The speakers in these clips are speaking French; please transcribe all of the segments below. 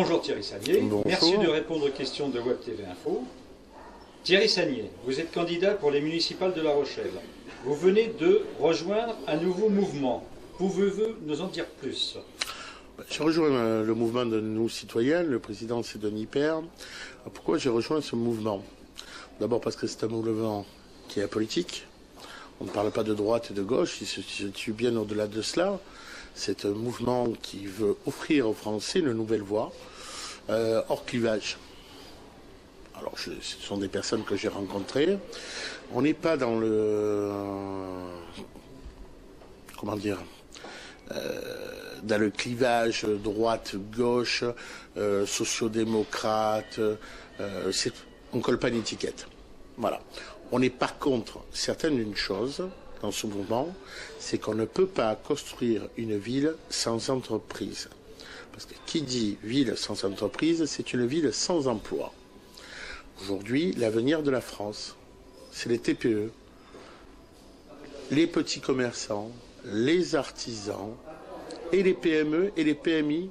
Bonjour Thierry Sagnier. Bonjour. Merci de répondre aux questions de Web TV Info. Thierry Sagnier, vous êtes candidat pour les municipales de La Rochelle. Vous venez de rejoindre un nouveau mouvement. Pouvez-vous nous en dire plus? J'ai rejoint le mouvement de nous citoyens, le président c'est Denis Père. Pourquoi j'ai rejoint ce mouvement? D'abord parce que c'est un mouvement qui est apolitique. On ne parle pas de droite et de gauche, il se situe bien au-delà de cela. C'est un mouvement qui veut offrir aux Français une nouvelle voie, hors clivage. Alors, ce sont des personnes que j'ai rencontrées. On n'est pas dans le... comment dire dans le clivage droite-gauche, sociodémocrate. On ne colle pas une étiquette. Voilà. On est par contre certain d'une chose dans ce mouvement, c'est qu'on ne peut pas construire une ville sans entreprise. Parce que qui dit ville sans entreprise, c'est une ville sans emploi. Aujourd'hui, l'avenir de la France, c'est les TPE, les petits commerçants, les artisans et les PME et les PMI.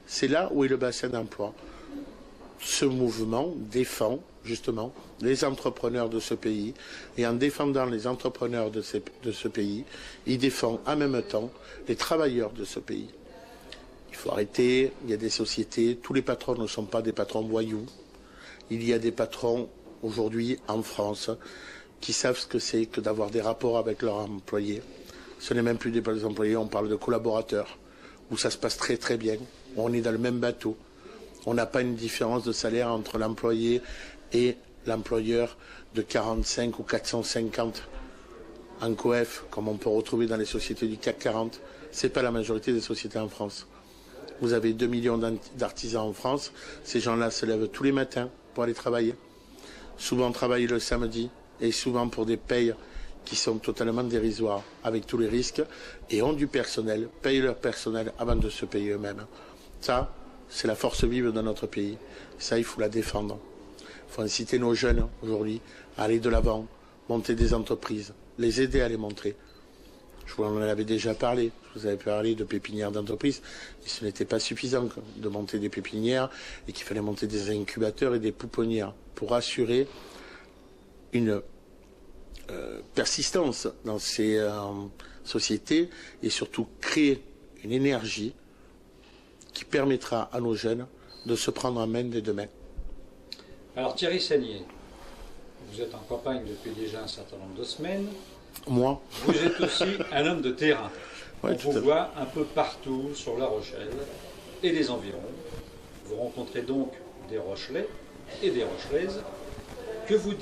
C'est là où est le bassin d'emploi. Ce mouvement défend justement les entrepreneurs de ce pays, et en défendant les entrepreneurs de ce pays, il défend en même temps les travailleurs de ce pays. Il faut arrêter, il y a des sociétés, tous les patrons ne sont pas des patrons voyous. Il y a des patrons aujourd'hui en France qui savent ce que c'est que d'avoir des rapports avec leurs employés. Ce n'est même plus des employés, on parle de collaborateurs, où ça se passe très très bien, où on est dans le même bateau. On n'a pas une différence de salaire entre l'employé et l'employeur de 45 ou 450 en coef, comme on peut retrouver dans les sociétés du CAC 40. Ce n'est pas la majorité des sociétés en France. Vous avez 2 millions d'artisans en France. Ces gens-là se lèvent tous les matins pour aller travailler. Souvent travaillent le samedi et souvent pour des payes qui sont totalement dérisoires, avec tous les risques, et ont du personnel, payent leur personnel avant de se payer eux-mêmes. Ça, c'est la force vive de notre pays. Ça, il faut la défendre. Il faut inciter nos jeunes aujourd'hui à aller de l'avant, monter des entreprises, les aider à les montrer. Je vous en avais déjà parlé. Je vous avais parlé de pépinières d'entreprise. Et ce n'était pas suffisant de monter des pépinières et qu'il fallait monter des incubateurs et des pouponnières pour assurer une persistance dans ces sociétés et surtout créer une énergie qui permettra à nos jeunes de se prendre en main dès demain. Alors Thierry Sagnier, vous êtes en campagne depuis déjà un certain nombre de semaines. Moi. Vous êtes aussi un homme de terrain. Ouais, on vous voit un peu partout sur La Rochelle et les environs. Vous rencontrez donc des Rochelais et des Rochelaises. Que vous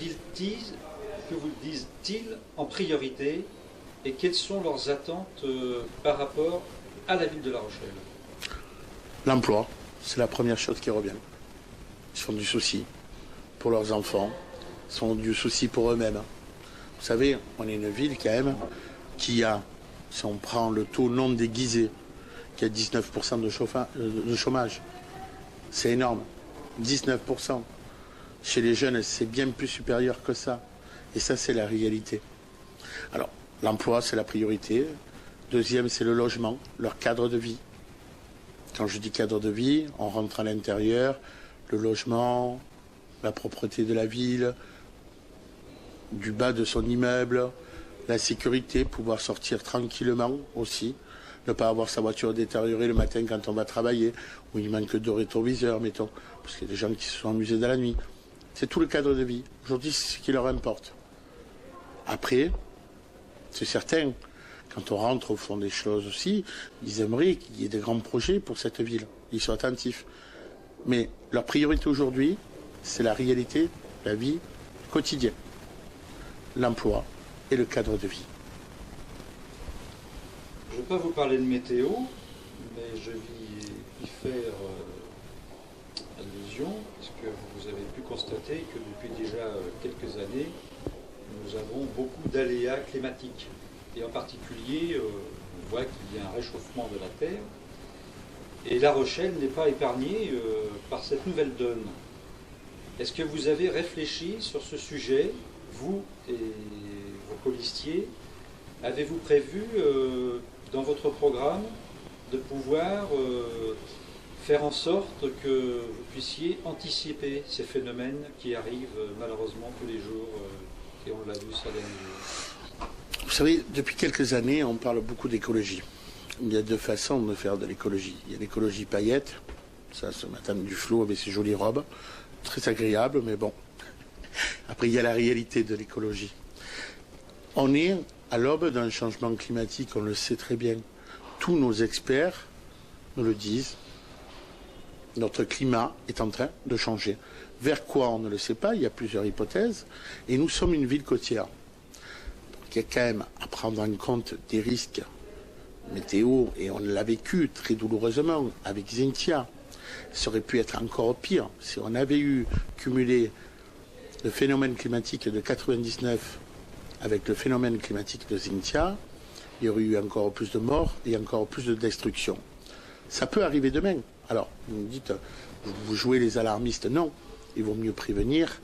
disent-ils en priorité et quelles sont leurs attentes par rapport à la ville de La Rochelle? L'emploi, c'est la première chose qui revient. Ils font du souci pour leurs enfants, ils font du souci pour eux-mêmes. Vous savez, on est une ville quand même qui a, si on prend le taux non déguisé, qui a 19% de chômage. C'est énorme. 19%. Chez les jeunes, c'est bien plus supérieur que ça. Et ça, c'est la réalité. Alors, l'emploi, c'est la priorité. Deuxième, c'est le logement, leur cadre de vie. Quand je dis cadre de vie, on rentre à l'intérieur, le logement, la propreté de la ville, du bas de son immeuble, la sécurité, pouvoir sortir tranquillement aussi, ne pas avoir sa voiture détériorée le matin quand on va travailler, où il manque de rétroviseur, mettons, parce qu'il y a des gens qui se sont amusés dans la nuit. C'est tout le cadre de vie. Aujourd'hui, c'est ce qui leur importe. Après, c'est certain, quand on rentre au fond des choses aussi, ils aimeraient qu'il y ait des grands projets pour cette ville. Ils sont attentifs. Mais leur priorité aujourd'hui, c'est la réalité, la vie quotidienne, l'emploi et le cadre de vie. Je ne vais pas vous parler de météo, mais je vais y faire allusion, puisque vous avez pu constater que depuis déjà quelques années, nous avons beaucoup d'aléas climatiques. Et en particulier, on voit qu'il y a un réchauffement de la Terre. Et La Rochelle n'est pas épargnée par cette nouvelle donne. Est-ce que vous avez réfléchi sur ce sujet, vous et vos colistiers? Avez-vous prévu dans votre programme de pouvoir faire en sorte que vous puissiez anticiper ces phénomènes qui arrivent malheureusement tous les jours, et on l'a vu ces derniers jours. Vous savez, depuis quelques années, on parle beaucoup d'écologie. Il y a deux façons de faire de l'écologie. Il y a l'écologie paillette, ça c'est Madame Duflot avec ses jolies robes, très agréable, mais bon. Après, il y a la réalité de l'écologie. On est à l'aube d'un changement climatique, on le sait très bien. Tous nos experts nous le disent. Notre climat est en train de changer. Vers quoi, on ne le sait pas, il y a plusieurs hypothèses. Et nous sommes une ville côtière. Donc il y a quand même à prendre en compte des risques météo, et on l'a vécu très douloureusement avec Xynthia. Ça aurait pu être encore pire si on avait eu cumulé le phénomène climatique de 99 avec le phénomène climatique de Xynthia. Il y aurait eu encore plus de morts et encore plus de destruction. Ça peut arriver demain. Alors, vous me dites, vous jouez les alarmistes. Non, il vaut mieux prévenir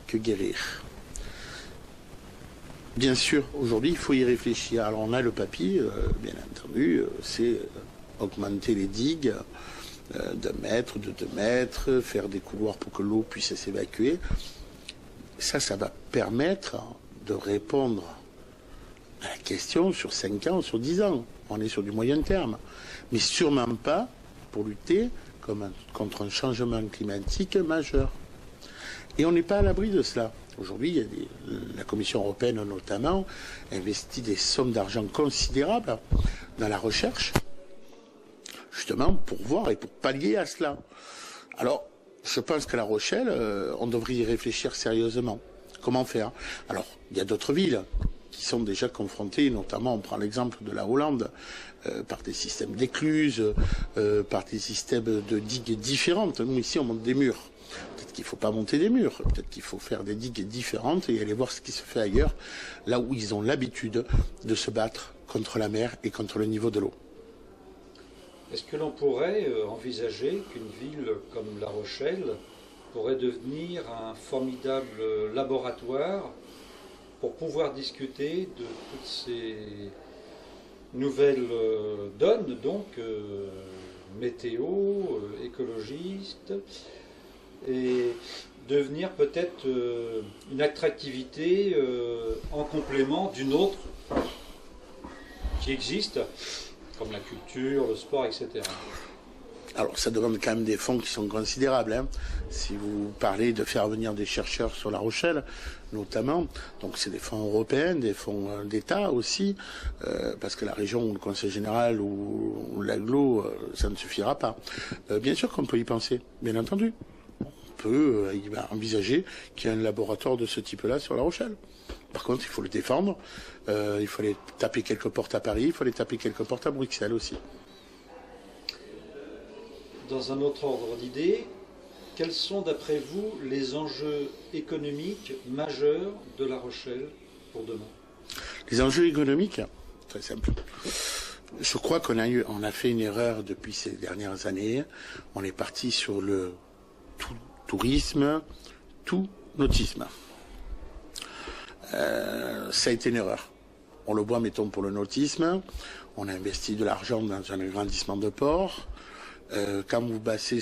que guérir. Bien sûr, aujourd'hui, il faut y réfléchir. Alors, on a le papier, bien entendu, c'est augmenter les digues d'1 mètre, de 2 mètres, faire des couloirs pour que l'eau puisse s'évacuer. Ça va permettre de répondre à la question sur 5 ans, sur 10 ans. On est sur du moyen terme. Mais sûrement pas pour lutter contre un changement climatique majeur. Et on n'est pas à l'abri de cela. Aujourd'hui, la Commission européenne notamment investit des sommes d'argent considérables dans la recherche, justement pour voir et pour pallier à cela. Alors, je pense qu'à La Rochelle, on devrait y réfléchir sérieusement. Comment faire? Alors, il y a d'autres villes qui sont déjà confrontées, notamment, on prend l'exemple de la Hollande, par des systèmes d'écluses, par des systèmes de digues différentes. Nous, ici, on monte des murs. Peut-être qu'il ne faut pas monter des murs, peut-être qu'il faut faire des digues différentes et aller voir ce qui se fait ailleurs, là où ils ont l'habitude de se battre contre la mer et contre le niveau de l'eau. Est-ce que l'on pourrait envisager qu'une ville comme La Rochelle pourrait devenir un formidable laboratoire pour pouvoir discuter de toutes ces nouvelles donnes, donc météo, écologistes, et devenir peut-être une attractivité en complément d'une autre qui existe, comme la culture, le sport, etc. Alors ça demande quand même des fonds qui sont considérables. Hein. Si vous parlez de faire venir des chercheurs sur La Rochelle, notamment, donc c'est des fonds européens, des fonds d'État aussi, parce que la région ou le Conseil général ou l'agglo, ça ne suffira pas. Bien sûr qu'on peut y penser, bien entendu. On peut envisager qu'il y ait un laboratoire de ce type-là sur La Rochelle. Par contre, il faut le défendre, il faut aller taper quelques portes à Paris, il faut aller taper quelques portes à Bruxelles aussi. Dans un autre ordre d'idées, quels sont d'après vous les enjeux économiques majeurs de La Rochelle pour demain? Les enjeux économiques, très simple. Je crois qu'on a fait une erreur depuis ces dernières années. On est parti sur le tout tourisme, tout nautisme. Ça a été une erreur. On le voit, mettons, pour le nautisme. On a investi de l'argent dans un agrandissement de port. Quand vous passez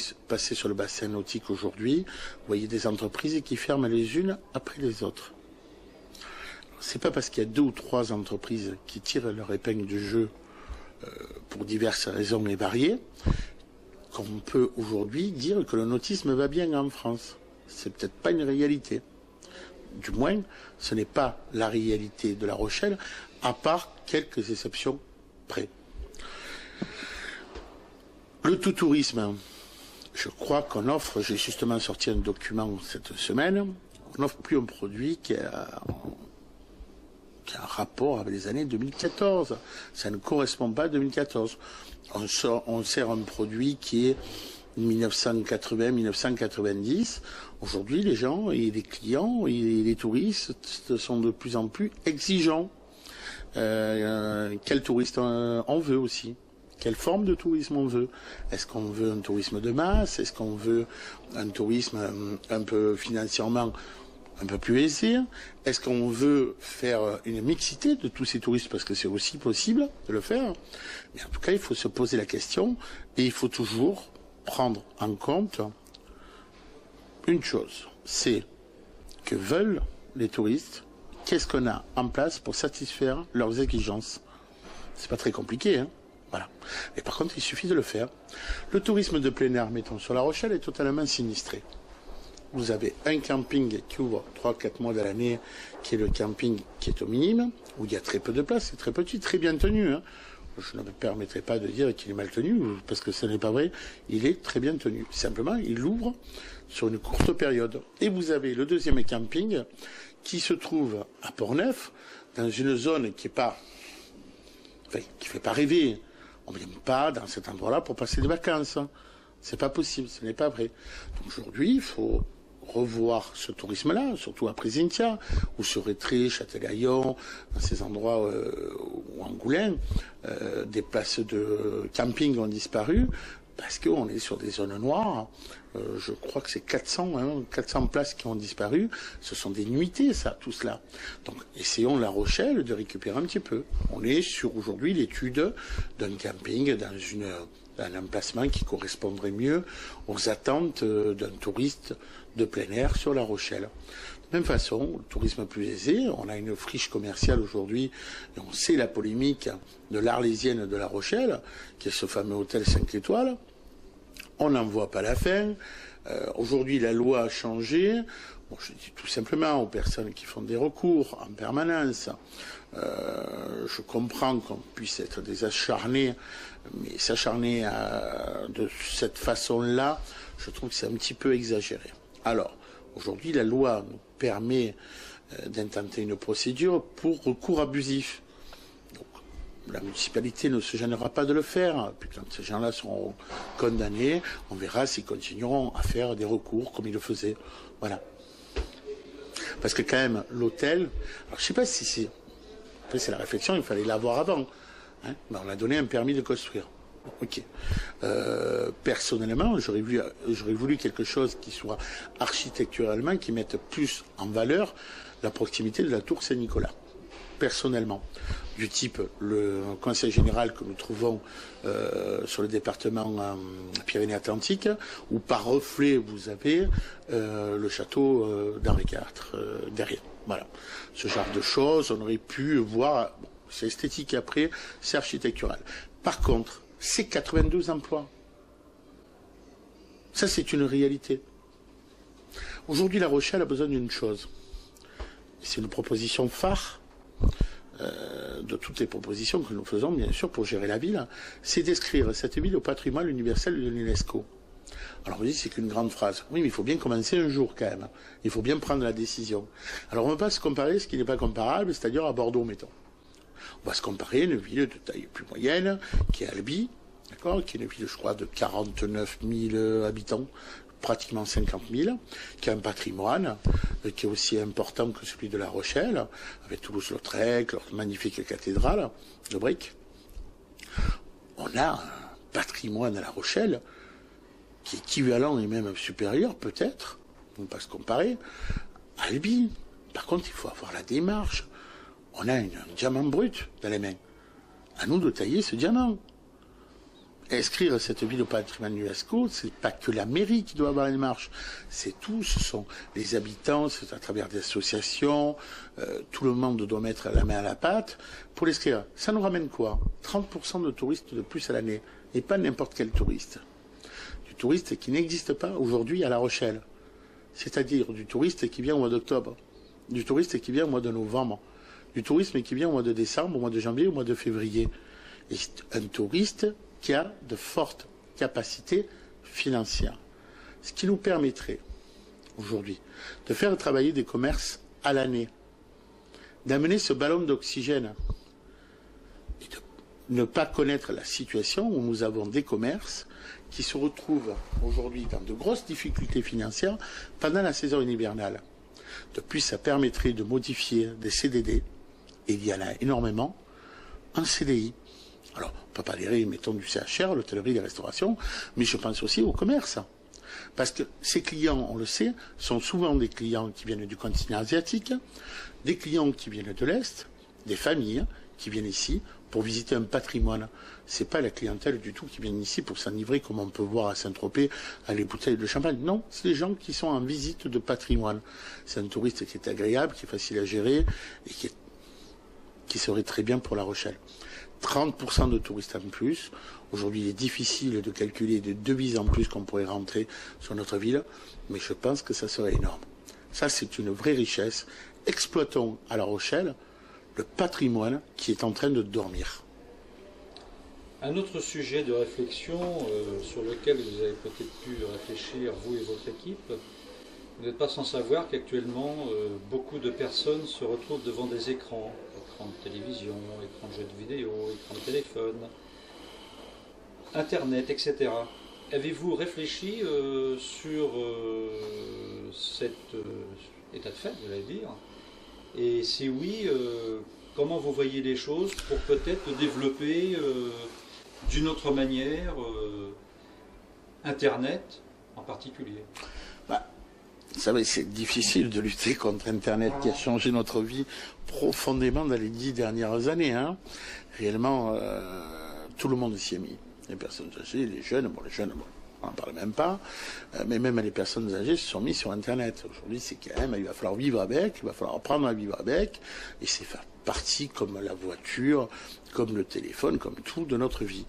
sur le bassin nautique aujourd'hui, vous voyez des entreprises qui ferment les unes après les autres. C'est pas parce qu'il y a 2 ou 3 entreprises qui tirent leur épingle du jeu pour diverses raisons et variées qu'on peut aujourd'hui dire que le nautisme va bien en France. C'est peut-être pas une réalité. Du moins, ce n'est pas la réalité de La Rochelle, à part quelques exceptions près. Le tout-tourisme, je crois qu'on offre, j'ai justement sorti un document cette semaine, on n'offre plus un produit qui a un rapport avec les années 2014. Ça ne correspond pas à 2014. On sert un produit qui est 1980-1990. Aujourd'hui, les gens et les clients et les touristes sont de plus en plus exigeants. Quel touriste on veut aussi? Quelle forme de tourisme on veut? Est-ce qu'on veut un tourisme de masse? Est-ce qu'on veut un tourisme un peu financièrement un peu plus aisé? Est-ce qu'on veut faire une mixité de tous ces touristes? Parce que c'est aussi possible de le faire. Mais en tout cas, il faut se poser la question et il faut toujours prendre en compte une chose, c'est que veulent les touristes, qu'est-ce qu'on a en place pour satisfaire leurs exigences. C'est pas très compliqué, hein. Voilà. Mais par contre, il suffit de le faire. Le tourisme de plein air, mettons, sur La Rochelle, est totalement sinistré. Vous avez un camping qui ouvre 3-4 mois de l'année, qui est le camping qui est au minimum, où il y a très peu de place, c'est très petit, très bien tenu, hein. Je ne me permettrai pas de dire qu'il est mal tenu, parce que ce n'est pas vrai. Il est très bien tenu. Simplement, il ouvre sur une courte période. Et vous avez le deuxième camping qui se trouve à Port-Neuf, dans une zone qui est pas, enfin, qui fait pas rêver. On ne vient pas dans cet endroit-là pour passer des vacances. C'est pas possible, ce n'est pas vrai. Donc aujourd'hui, il faut revoir ce tourisme-là, surtout à Présentia, ou sur Étré, Châtelaillon, dans ces endroits, ou Angoulême, des places de camping ont disparu, parce qu'on est sur des zones noires. Je crois que c'est 400 places qui ont disparu. Ce sont des nuitées, ça, tout cela. Donc, essayons La Rochelle de récupérer un petit peu. On est sur aujourd'hui l'étude d'un camping dans un emplacement qui correspondrait mieux aux attentes d'un touriste de plein air sur La Rochelle. De même façon, le tourisme plus aisé, on a une friche commerciale aujourd'hui, et on sait la polémique de l'Arlésienne de La Rochelle, qui est ce fameux hôtel 5 étoiles. On n'en voit pas la fin. Aujourd'hui, la loi a changé. Bon, je dis tout simplement aux personnes qui font des recours en permanence, je comprends qu'on puisse être des acharnés, mais s'acharner de cette façon-là, je trouve que c'est un petit peu exagéré. Alors, aujourd'hui, la loi nous permet d'intenter une procédure pour recours abusif. Donc, la municipalité ne se gênera pas de le faire. Puis quand ces gens-là seront condamnés, on verra s'ils continueront à faire des recours comme ils le faisaient. Voilà. Parce que quand même, l'hôtel, alors je ne sais pas si c'est... Après, c'est la réflexion, il fallait l'avoir avant. Hein, mais on a donné un permis de construire. Ok. Personnellement, j'aurais voulu quelque chose qui soit architecturalement, qui mette plus en valeur la proximité de la tour Saint-Nicolas. Personnellement, du type le conseil général que nous trouvons sur le département Pyrénées-Atlantiques, où par reflet vous avez le château d'Henri IV derrière. Voilà, ce genre de choses, on aurait pu voir. Bon, c'est esthétique après, c'est architectural. Par contre, c'est 92 emplois. Ça, c'est une réalité. Aujourd'hui, La Rochelle a besoin d'une chose. C'est une proposition phare de toutes les propositions que nous faisons, bien sûr, pour gérer la ville, c'est d'inscrire cette ville au patrimoine universel de l'UNESCO. Alors, vous dites, c'est qu'une grande phrase. Oui, mais il faut bien commencer un jour, quand même. Il faut bien prendre la décision. Alors, on ne va pas se comparer ce qui n'est pas comparable, c'est-à-dire à Bordeaux, mettons. On va se comparer à une ville de taille plus moyenne, qui est Albi, d'accord, qui est une ville, je crois, de 49 000 habitants, pratiquement 50 000, qui a un patrimoine qui est aussi important que celui de La Rochelle, avec Toulouse-Lautrec, leur magnifique cathédrale de briques. On a un patrimoine à La Rochelle qui est équivalent et même supérieur, peut-être, on ne peut pas se comparer, à Albi. Par contre, il faut avoir la démarche. On a un diamant brut dans les mains. À nous de tailler ce diamant. Inscrire cette ville au patrimoine UNESCO, c'est pas que la mairie qui doit avoir une démarche, c'est tout, ce sont les habitants, c'est à travers des associations, tout le monde doit mettre la main à la pâte pour l'inscrire. Ça nous ramène quoi? 30% de touristes de plus à l'année, et pas n'importe quel touriste. Du touriste qui n'existe pas aujourd'hui à La Rochelle, c'est-à-dire du touriste qui vient au mois d'octobre, du touriste qui vient au mois de novembre, du tourisme qui vient au mois de décembre, au mois de janvier, au mois de février. Et un touriste qui a de fortes capacités financières. Ce qui nous permettrait, aujourd'hui, de faire travailler des commerces à l'année, d'amener ce ballon d'oxygène et de ne pas connaître la situation où nous avons des commerces qui se retrouvent aujourd'hui dans de grosses difficultés financières pendant la saison hivernale. Depuis, ça permettrait de modifier des CDD, et il y en a énormément, en CDI. Alors, on ne peut pas dire, mettons du CHR, l'hôtellerie, la restauration, mais je pense aussi au commerce. Parce que ces clients, on le sait, sont souvent des clients qui viennent du continent asiatique, des clients qui viennent de l'Est, des familles qui viennent ici pour visiter un patrimoine. C'est pas la clientèle du tout qui vient ici pour s'enivrer comme on peut voir à Saint-Tropez à les bouteilles de champagne. Non, c'est les gens qui sont en visite de patrimoine. C'est un touriste qui est agréable, qui est facile à gérer et qui serait très bien pour La Rochelle. 30% de touristes en plus. Aujourd'hui, il est difficile de calculer des devises en plus qu'on pourrait rentrer sur notre ville, mais je pense que ça serait énorme. Ça, c'est une vraie richesse. Exploitons à La Rochelle le patrimoine qui est en train de dormir. Un autre sujet de réflexion sur lequel vous avez peut-être pu réfléchir, vous et votre équipe, vous n'êtes pas sans savoir qu'actuellement, beaucoup de personnes se retrouvent devant des écrans de télévision, écrans de jeux de vidéo, écrans de téléphone, Internet, etc. Avez-vous réfléchi sur cet état de fait, je vais dire? Et si oui, comment vous voyez les choses pour peut-être développer d'une autre manière Internet en particulier? Vous savez, c'est difficile de lutter contre Internet qui a changé notre vie profondément dans les 10 dernières années. Hein. Réellement, tout le monde s'y est mis. Les personnes âgées, les jeunes, on n'en parle même pas, mais même les personnes âgées se sont mis sur Internet. Aujourd'hui, c'est quand même, il va falloir vivre avec, il va falloir apprendre à vivre avec, et c'est faire partie comme la voiture, comme le téléphone, comme tout de notre vie.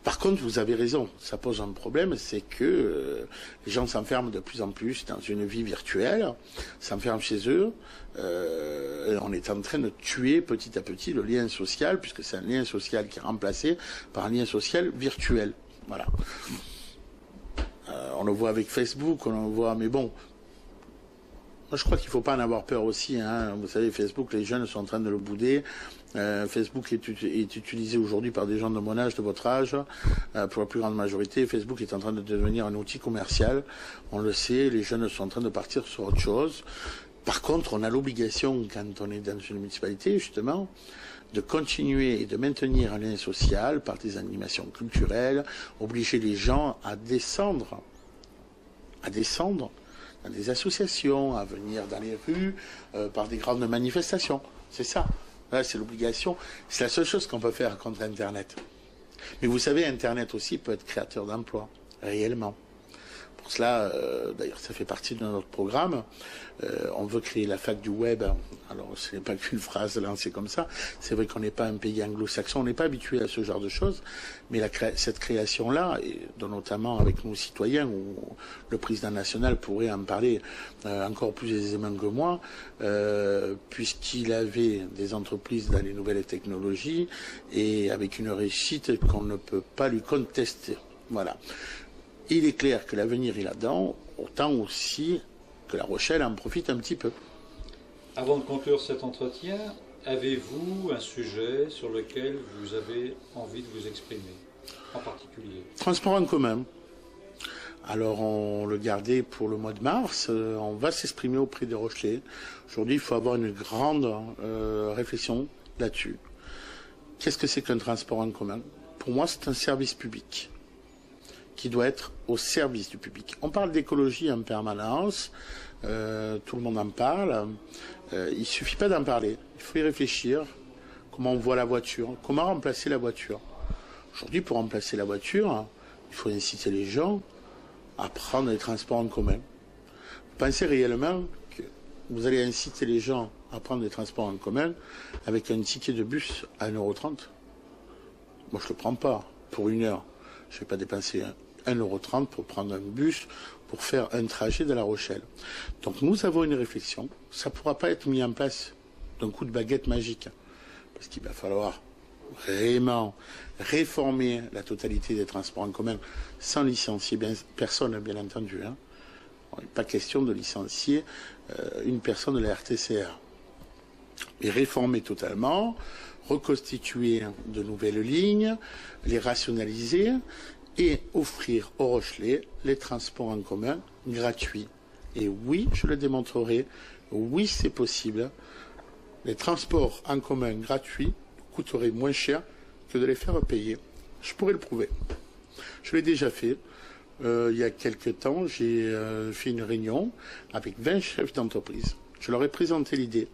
Par contre, vous avez raison, ça pose un problème, c'est que les gens s'enferment de plus en plus dans une vie virtuelle, s'enferment chez eux, on est en train de tuer petit à petit le lien social, puisque c'est un lien social qui est remplacé par un lien social virtuel. Voilà. On le voit avec Facebook, on le voit, mais bon, moi je crois qu'il ne faut pas en avoir peur aussi. Hein. Vous savez, Facebook, les jeunes sont en train de le bouder. Facebook est utilisé aujourd'hui par des gens de mon âge, de votre âge, pour la plus grande majorité. Facebook est en train de devenir un outil commercial. On le sait, les jeunes sont en train de partir sur autre chose. Par contre, on a l'obligation, quand on est dans une municipalité, justement, de continuer et de maintenir un lien social par des animations culturelles, obliger les gens à descendre dans des associations, à venir dans les rues, par des grandes manifestations. C'est ça. Là, c'est l'obligation. C'est la seule chose qu'on peut faire contre Internet. Mais vous savez, Internet aussi peut être créateur d'emplois, réellement. Pour cela, d'ailleurs, ça fait partie de notre programme. On veut créer la fac du web. Alors, ce n'est pas qu'une phrase lancée comme ça. C'est vrai qu'on n'est pas un pays anglo-saxon, on n'est pas habitué à ce genre de choses. Mais cette création-là, dont notamment avec nos citoyens, où le président national pourrait en parler encore plus aisément que moi, puisqu'il avait des entreprises dans les nouvelles technologies et avec une réussite qu'on ne peut pas lui contester. Voilà. Il est clair que l'avenir est là-dedans, autant aussi que La Rochelle en profite un petit peu. Avant de conclure cet entretien, avez-vous un sujet sur lequel vous avez envie de vous exprimer, en particulier? Transport en commun. Alors on le gardait pour le mois de mars, on va s'exprimer auprès des Rochelais. Aujourd'hui, il faut avoir une grande réflexion là-dessus. Qu'est-ce que c'est qu'un transport en commun? Pour moi, c'est un service public qui doit être au service du public. On parle d'écologie en permanence, tout le monde en parle, il ne suffit pas d'en parler, il faut y réfléchir, comment on voit la voiture, comment remplacer la voiture. Aujourd'hui, pour remplacer la voiture, il faut inciter les gens à prendre les transports en commun. Pensez réellement que vous allez inciter les gens à prendre les transports en commun avec un ticket de bus à 1,30 €. Moi, je ne le prends pas pour 1 heure. Je ne vais pas dépenser 1,30 € pour prendre un bus pour faire un trajet de La Rochelle. Donc nous avons une réflexion. Ça ne pourra pas être mis en place d'un coup de baguette magique. Parce qu'il va falloir vraiment réformer la totalité des transports en commun sans licencier personne, bien entendu. Hein. Il n'est pas question de licencier une personne de la RTCR. Mais réformer totalement, reconstituer de nouvelles lignes, les rationaliser et offrir aux Rochelais les transports en commun gratuits. Et oui, je le démontrerai, oui, c'est possible. Les transports en commun gratuits coûteraient moins cher que de les faire payer. Je pourrais le prouver. Je l'ai déjà fait. Il y a quelques temps, j'ai fait une réunion avec 20 chefs d'entreprise. Je leur ai présenté l'idée.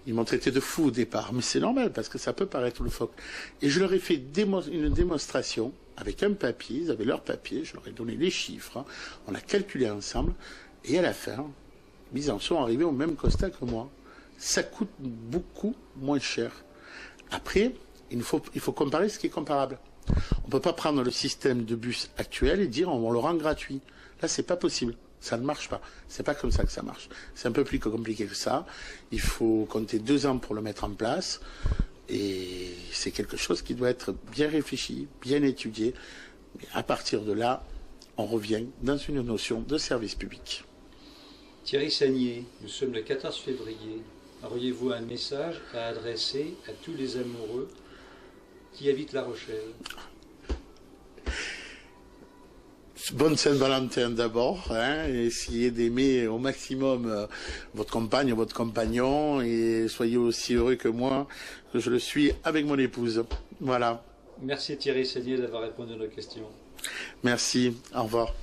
Ils m'ont traité de fou au départ, mais c'est normal parce que ça peut paraître loufoque. Et je leur ai fait une démonstration avec un papier, ils avaient leur papier, je leur ai donné les chiffres, hein, on a calculé ensemble, et à la fin, ils en sont arrivés au même constat que moi. Ça coûte beaucoup moins cher. Après, il faut comparer ce qui est comparable. On ne peut pas prendre le système de bus actuel et dire on le rend gratuit. Là, c'est pas possible. Ça ne marche pas. C'est pas comme ça que ça marche. C'est un peu plus compliqué que ça. Il faut compter 2 ans pour le mettre en place. Et c'est quelque chose qui doit être bien réfléchi, bien étudié. Mais à partir de là, on revient dans une notion de service public. Thierry Sagnier, nous sommes le 14 février. Auriez-vous un message à adresser à tous les amoureux qui habitent La Rochelle? Bonne Saint-Valentin d'abord, hein, et essayez d'aimer au maximum votre compagne, votre compagnon, et soyez aussi heureux que moi, que je le suis avec mon épouse. Voilà. Merci Thierry Sagnier d'avoir répondu à nos questions. Merci, au revoir.